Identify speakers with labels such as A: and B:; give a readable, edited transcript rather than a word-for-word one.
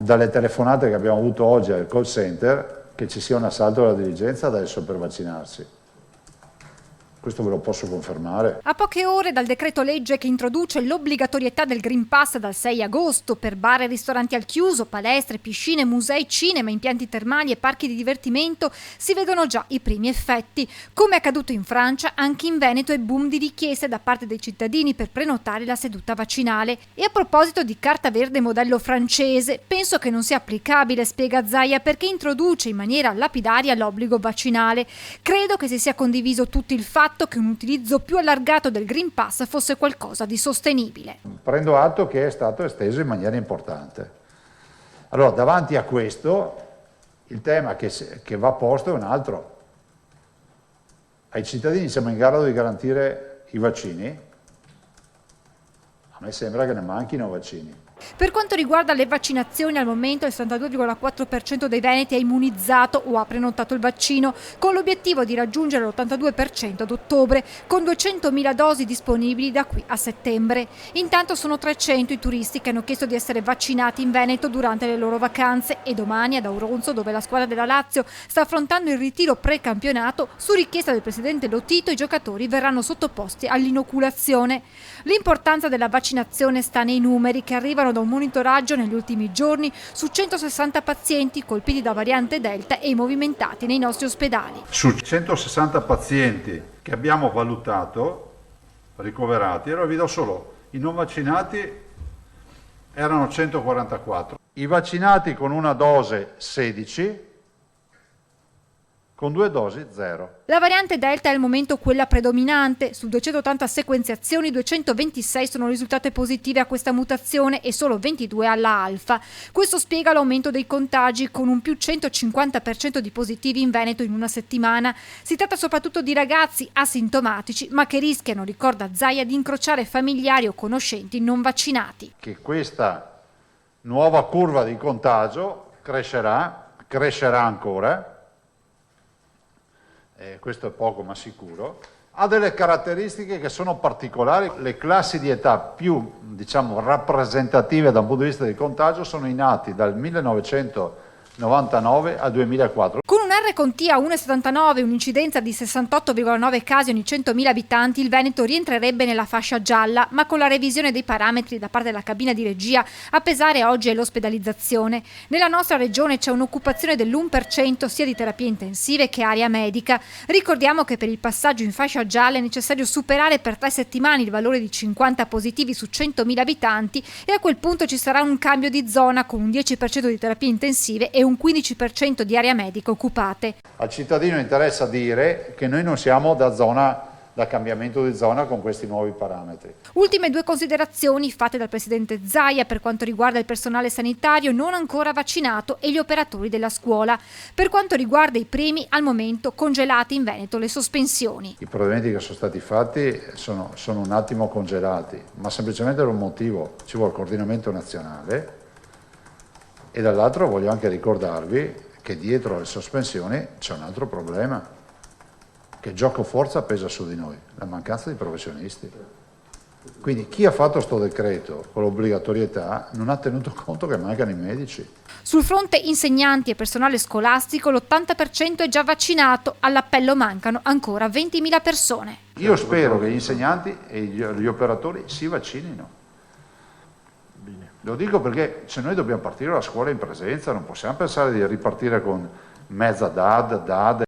A: Dalle telefonate che abbiamo avuto oggi al call center che ci sia un assalto alla diligenza adesso per vaccinarsi. Questo ve lo posso confermare.
B: A poche ore dal decreto legge che introduce l'obbligatorietà del Green Pass dal 6 agosto per bar e ristoranti al chiuso, palestre, piscine, musei, cinema, impianti termali e parchi di divertimento, si vedono già i primi effetti. Come accaduto in Francia, anche in Veneto è boom di richieste da parte dei cittadini per prenotare la seduta vaccinale. E a proposito di carta verde modello francese, penso che non sia applicabile, spiega Zaia, perché introduce in maniera lapidaria l'obbligo vaccinale. Credo che si sia condiviso tutti il fatto che un utilizzo più allargato del Green Pass fosse qualcosa di sostenibile.
A: Prendo atto che è stato esteso in maniera importante. Allora, davanti a questo, il tema che va posto è un altro. Ai cittadini siamo in grado di garantire i vaccini? A me sembra che ne manchino vaccini.
B: Per quanto riguarda le vaccinazioni, al momento il 62,4% dei veneti è immunizzato o ha prenotato il vaccino, con l'obiettivo di raggiungere l'82% ad ottobre, con 200.000 dosi disponibili da qui a settembre. Intanto sono 300 i turisti che hanno chiesto di essere vaccinati in Veneto durante le loro vacanze e domani ad Auronzo, dove la squadra della Lazio sta affrontando il ritiro pre-campionato, su richiesta del presidente Lotito i giocatori verranno sottoposti all'inoculazione. L'importanza della vaccinazione sta nei numeri che arrivano da un monitoraggio negli ultimi giorni su 160 pazienti colpiti da variante Delta e movimentati nei nostri ospedali.
A: Su 160 pazienti che abbiamo valutato, ricoverati, allora vi do solo, i non vaccinati erano 144, i vaccinati con una dose 16, con 2 dosi 0.
B: La variante Delta è al momento quella predominante. Su 280 sequenziazioni, 226 sono risultate positive a questa mutazione e solo 22 alla alfa. Questo spiega l'aumento dei contagi, con un più 150% di positivi in Veneto in una settimana. Si tratta soprattutto di ragazzi asintomatici, ma che rischiano, ricorda Zaia, di incrociare familiari o conoscenti non vaccinati.
A: Che questa nuova curva di contagio crescerà ancora. Questo è poco ma sicuro, ha delle caratteristiche che sono particolari. Le classi di età più, diciamo, rappresentative da un punto di vista di contagio sono i nati dal 1999 al 2004.
B: Con un R con T a 1,79 e un'incidenza di 68,9 casi ogni 100.000 abitanti, il Veneto rientrerebbe nella fascia gialla, ma con la revisione dei parametri da parte della cabina di regia a pesare oggi è l'ospedalizzazione. Nella nostra regione c'è un'occupazione dell'1% sia di terapie intensive che area medica. Ricordiamo che per il passaggio in fascia gialla è necessario superare per 3 settimane il valore di 50 positivi su 100.000 abitanti e a quel punto ci sarà un cambio di zona con un 10% di terapie intensive e un 15% di area medica occupate.
A: Al cittadino interessa dire che noi non siamo da cambiamento di zona con questi nuovi parametri.
B: Ultime 2 considerazioni fatte dal presidente Zaia per quanto riguarda il personale sanitario non ancora vaccinato e gli operatori della scuola. Per quanto riguarda i premi, al momento congelate in Veneto le sospensioni.
A: I provvedimenti che sono stati fatti sono un attimo congelati, ma semplicemente per un motivo: ci vuole coordinamento nazionale e dall'altro voglio anche ricordarvi che dietro le sospensioni c'è un altro problema, che gioco forza pesa su di noi, la mancanza di professionisti. Quindi chi ha fatto sto decreto con l'obbligatorietà non ha tenuto conto che mancano i medici.
B: Sul fronte insegnanti e personale scolastico l'80% è già vaccinato, all'appello mancano ancora 20.000 persone.
A: Io spero che gli insegnanti e gli operatori si vaccinino. Lo dico perché se noi dobbiamo partire la scuola in presenza non possiamo pensare di ripartire con mezza DAD